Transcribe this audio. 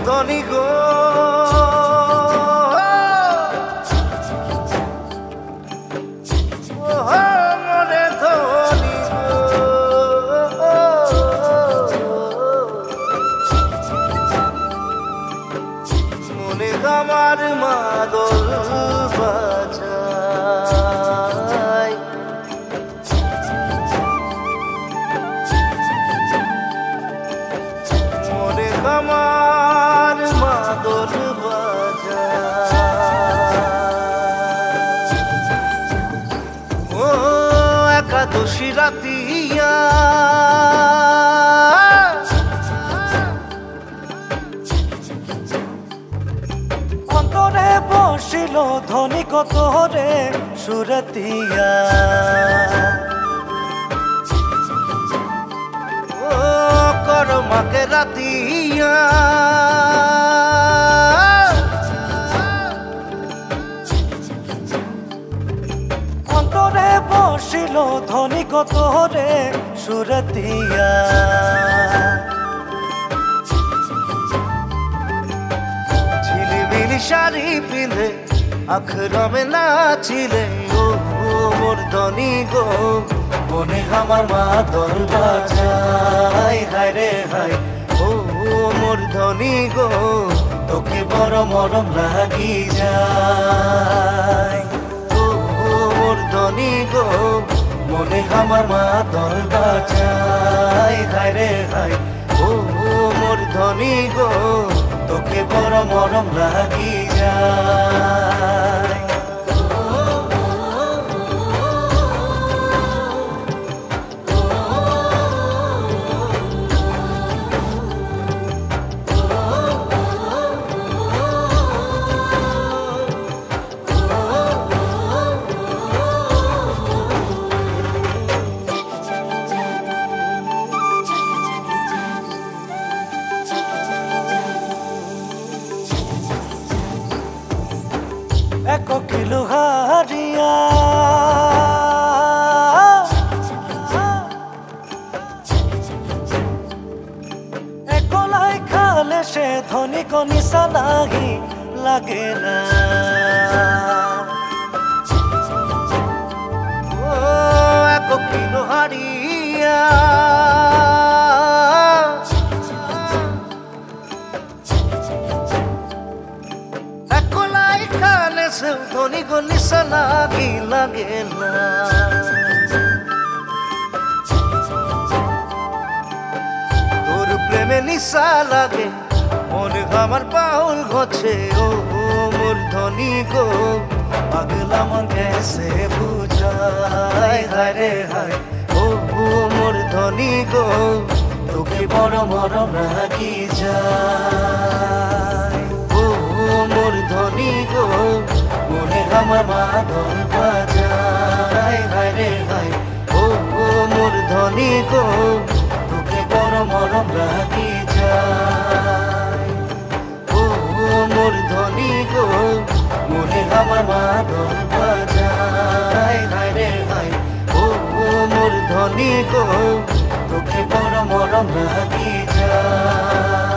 ধনী গো মনে ধনী মনে আমার মাদল বাজায় মনে আমার মাদল বাজায় ও একাদশী রাতিয়া বসিল ধনী কত রে সুরতিয়া ও করমাকে রাতিয়া অন্তরে বসিল ধনী কত রে সুরতিয়া শাড়ি পিঁধে আখরমে নাচিলে ও মোর ধনী গো মনে আমার মাদল বাজায় হায় রে হায় ও মোর ধনী গো তোকে বড় মরম লাগি যায় ও মোর ধনী গো মনে আমার মাদল বাজায় হায় রে হায় ও মোর ধনী গো তোকে বড় মরম লাগি যায় এক কিলো হারিয়া একলাই খালে সে ধনী কনিসা নাহি লাগে না ও এক কিলো হারিয়া ধনী গো নিশা লাগি লাগে না তোর প্রেমে নিশা লাগে মনে আমার পাউল ঘছে ও মোর ধনী গো পাগলা মন কেসে বুঝায় হায় রে হায় ও মোর ধনী গো তোকে বড় মরম লাগি যায় ও মোর ধনী গো মনে আমার মাদল বাজায় হায় রে হায় ও মোর ধনী গো তোকে বড় মরম লাগি যায় ও মোর ধনী গো মনে আমার মাদল বাজায় হায় রে হায় ও মোর ধনী গো তোকে বড় মরম লাগি যায়।